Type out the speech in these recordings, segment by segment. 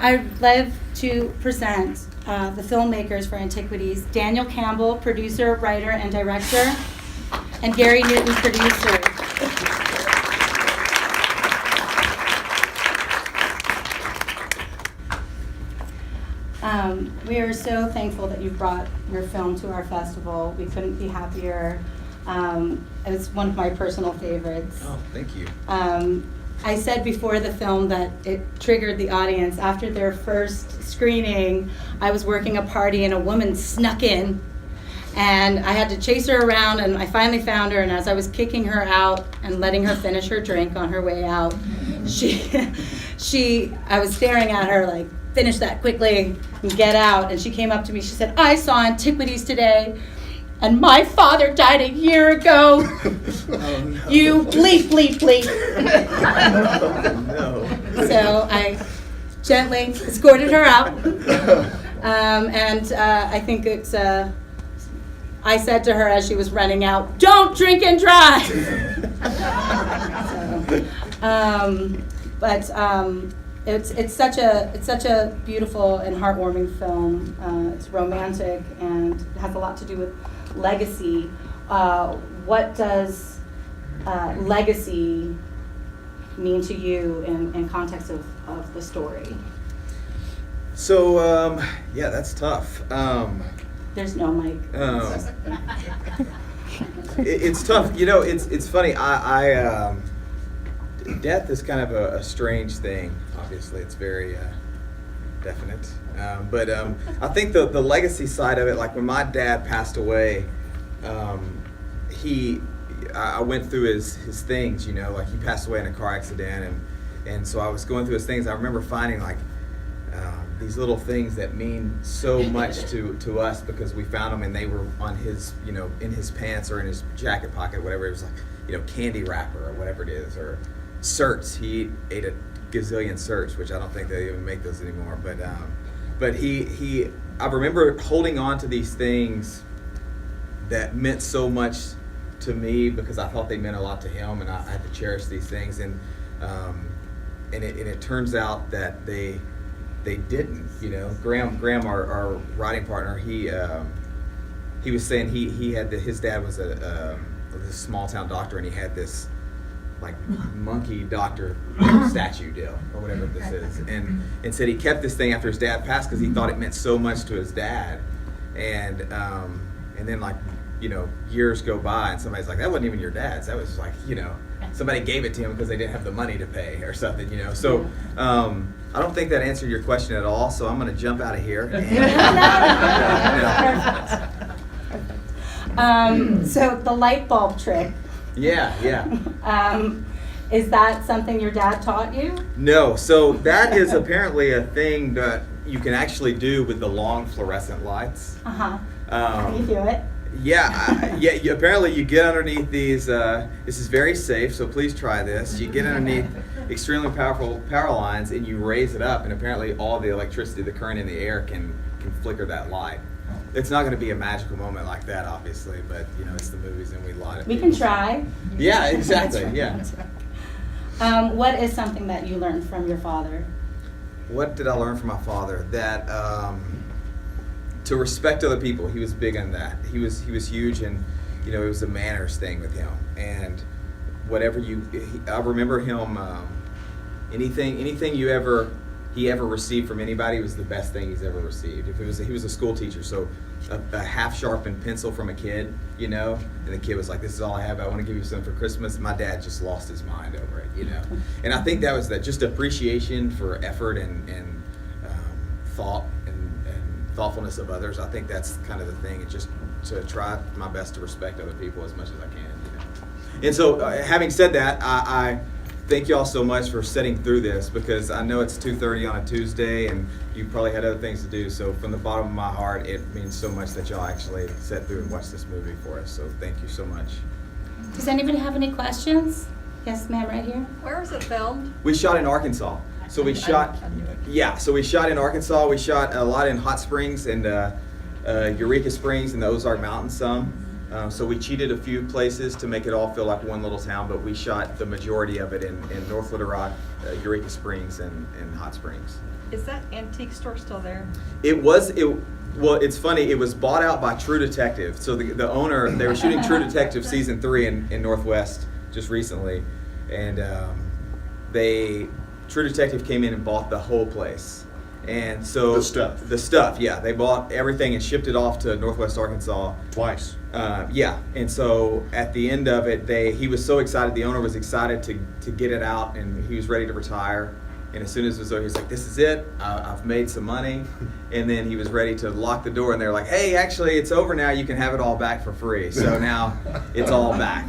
I'd love to present the filmmakers for Antiquities: Daniel Campbell, producer, writer, and director, and Gary Newton, producer. We are so thankful that you brought your film to our festival. We couldn't be happier. It's one of my personal favorites. Oh, thank you. I said before the film that it triggered the audience. After their first screening, I was working a party and a woman snuck in, and I had to chase her around, and I finally found her, and as I was kicking her out and letting her finish her drink on her way out, I was staring at her like, finish that quickly and get out. And she came up to me, she said, I saw Antiquities today, and my father died a year ago. Oh, no. You bleep, bleep, bleep. No. So I gently escorted her out. I think it's, I said to her as she was running out, don't drink and drive. It's such a beautiful and heartwarming film. It's romantic and it has a lot to do with legacy. What does legacy mean to you in context of the story? So, yeah, that's tough. There's no mic. It's tough. You know, it's funny. Death is kind of a strange thing. Obviously, it's very definite. But I think the legacy side of it, like when my dad passed away, I went through his things, you know, like he passed away in a car accident, and so I was going through his things. I remember finding like these little things that mean so much to us because we found them and they were on his, you know, in his pants or in his jacket pocket, whatever. It was like, you know, candy wrapper or whatever it is, or certs. He ate a gazillion certs, which I don't think they even make those anymore. But I remember holding on to these things that meant so much to me because I thought they meant a lot to him, and I had to cherish these things. And it turns out that they didn't. You know, Graham, our writing partner, he was saying he had his dad was a small town doctor, and he had this like monkey doctor statue deal or whatever this is, and said he kept this thing after his dad passed because he thought it meant so much to his dad, and then like, you know, years go by and somebody's like, that wasn't even your dad's, that was like, you know, somebody gave it to him because they didn't have the money to pay or something, you know. So I don't think that answered your question at all, so I'm going to jump out of here. So the light bulb trick. Yeah. Is that something your dad taught you? No, so that is apparently a thing that you can actually do with the long fluorescent lights. How do you do it? Yeah, apparently you get underneath these, this is very safe, so please try this. You get underneath extremely powerful power lines and you raise it up, and apparently all the electricity, the current in the air can flicker that light. It's not going to be a magical moment like that, obviously, but you know, it's the movies and we light it. We can try. Yeah, exactly, yeah. What is something that you learned from your father? What did I learn from my father? That to respect other people. He was big on that. He was huge, and you know, it was a manners thing with him. And whatever I remember him. Anything he ever received from anybody was the best thing he's ever received. He was a school teacher, so a half sharpened pencil from a kid, you know, and the kid was like, "This is all I have. I want to give you something for Christmas." My dad just lost his mind over it, you know. And I think that was just appreciation for effort and thought and thoughtfulness of others. I think that's kind of the thing. It's just to try my best to respect other people as much as I can, you know. And so, having said that, I thank you all so much for sitting through this, because I know it's 2:30 on a Tuesday and you probably had other things to do. So from the bottom of my heart, it means so much that y'all actually sat through and watched this movie for us. So thank you so much. Does anybody have any questions? Yes, ma'am, right here. Where was it filmed? We shot in Arkansas. So we shot in Arkansas. We shot a lot in Hot Springs and Eureka Springs and the Ozark Mountains some. So we cheated a few places to make it all feel like one little town, but we shot the majority of it in North Little Rock, Eureka Springs, and Hot Springs. Is that antique store still there? Well, it's funny. It was bought out by True Detective. So the owner, they were shooting True Detective season 3 in Northwest just recently, and True Detective came in and bought the whole place. And so the stuff, yeah, they bought everything and shipped it off to Northwest Arkansas Twice. Yeah, and so at the end of it, he was so excited. The owner was excited to get it out, and he was ready to retire. And as soon as it was over, he was like, "This is it. I've made some money." And then he was ready to lock the door, and they're like, "Hey, actually, it's over now. You can have it all back for free." So now it's all back.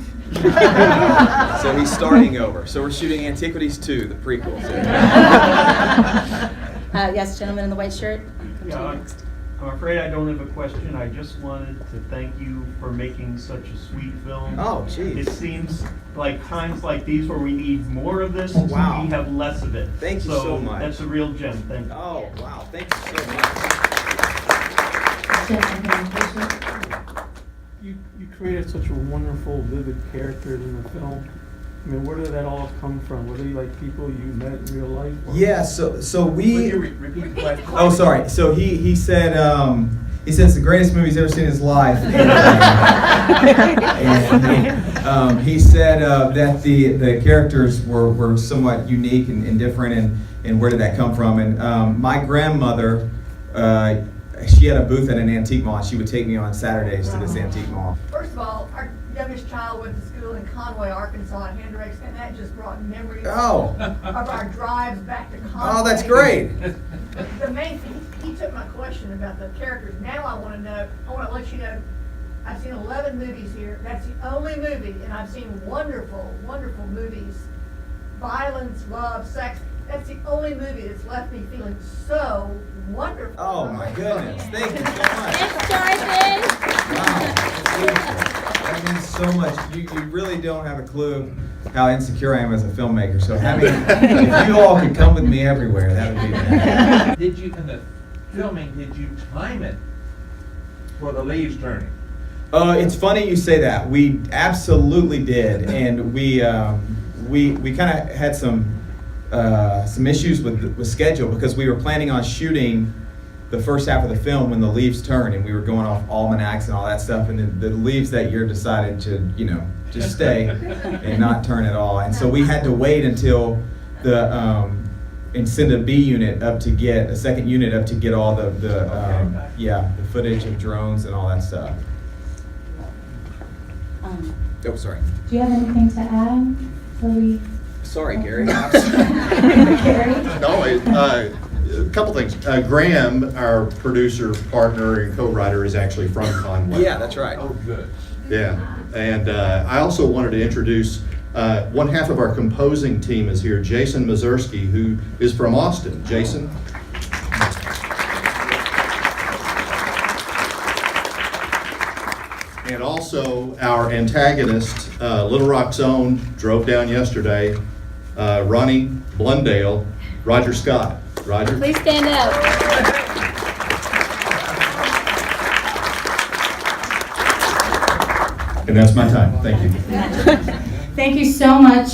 So he's starting over. So we're shooting Antiquities 2, the prequel. Yes, gentleman in the white shirt. Come to you next. I'm afraid I don't have a question. I just wanted to thank you for making such a sweet film. Oh, geez. It seems like times like these where we need more of this, Wow. we have less of it. Thank you so much. That's a real gem. Thank you. Oh, wow. Thank you so much. You created such a wonderful, vivid characters in the film. I mean, where did that all come from? Were they like people you met in real life? Or? Yeah, so Would we. you repeat the question? Oh, sorry. So he said it's the greatest movie he's ever seen in his life. And he said that the characters were somewhat unique and different, and where did that come from? And my grandmother, she had a booth at an antique mall. She would take me on Saturdays to this antique mall. First of all, our youngest child went to school in Conway, Arkansas, at Hendricks, and that just brought memories Oh. of our drives back to Conway. Oh, that's great. The main thing, he took my question about the characters. Now I want to let you know, I've seen 11 movies here. That's the only movie, and I've seen wonderful, wonderful movies. Violence, love, sex. That's the only movie that's left me feeling so wonderful. Oh my goodness! Thank you so much. Thanks, Jonathan. Wow, that's beautiful. That means so much. You really don't have a clue how insecure I am as a filmmaker. So if you all could come with me everywhere, that would be nice. Did you, in the filming, did you time it for the leaves turning? It's funny you say that. We absolutely did, and we kind of had some issues with schedule because we were planning on shooting the first half of the film when the leaves turn, and we were going off almanacs and all that stuff, and then the leaves that year decided to just stay and not turn at all, and so we had to wait until and send a second unit up to get all the footage of drones and all that stuff. Oh, sorry. Do you have anything to add before we? Sorry, Gary. Gary? No, a couple things. Graham, our producer, partner, and co-writer, is actually from Conway. Yeah, that's right. Oh, good. Yeah, and I also wanted to introduce one half of our composing team is here, Jason Mazurski, who is from Austin. Jason? And also our antagonist, Little Rock's own, drove down yesterday, Ronnie Blundale, Roger Scott. Roger? Please stand up. And that's my time. Thank you. Thank you so much.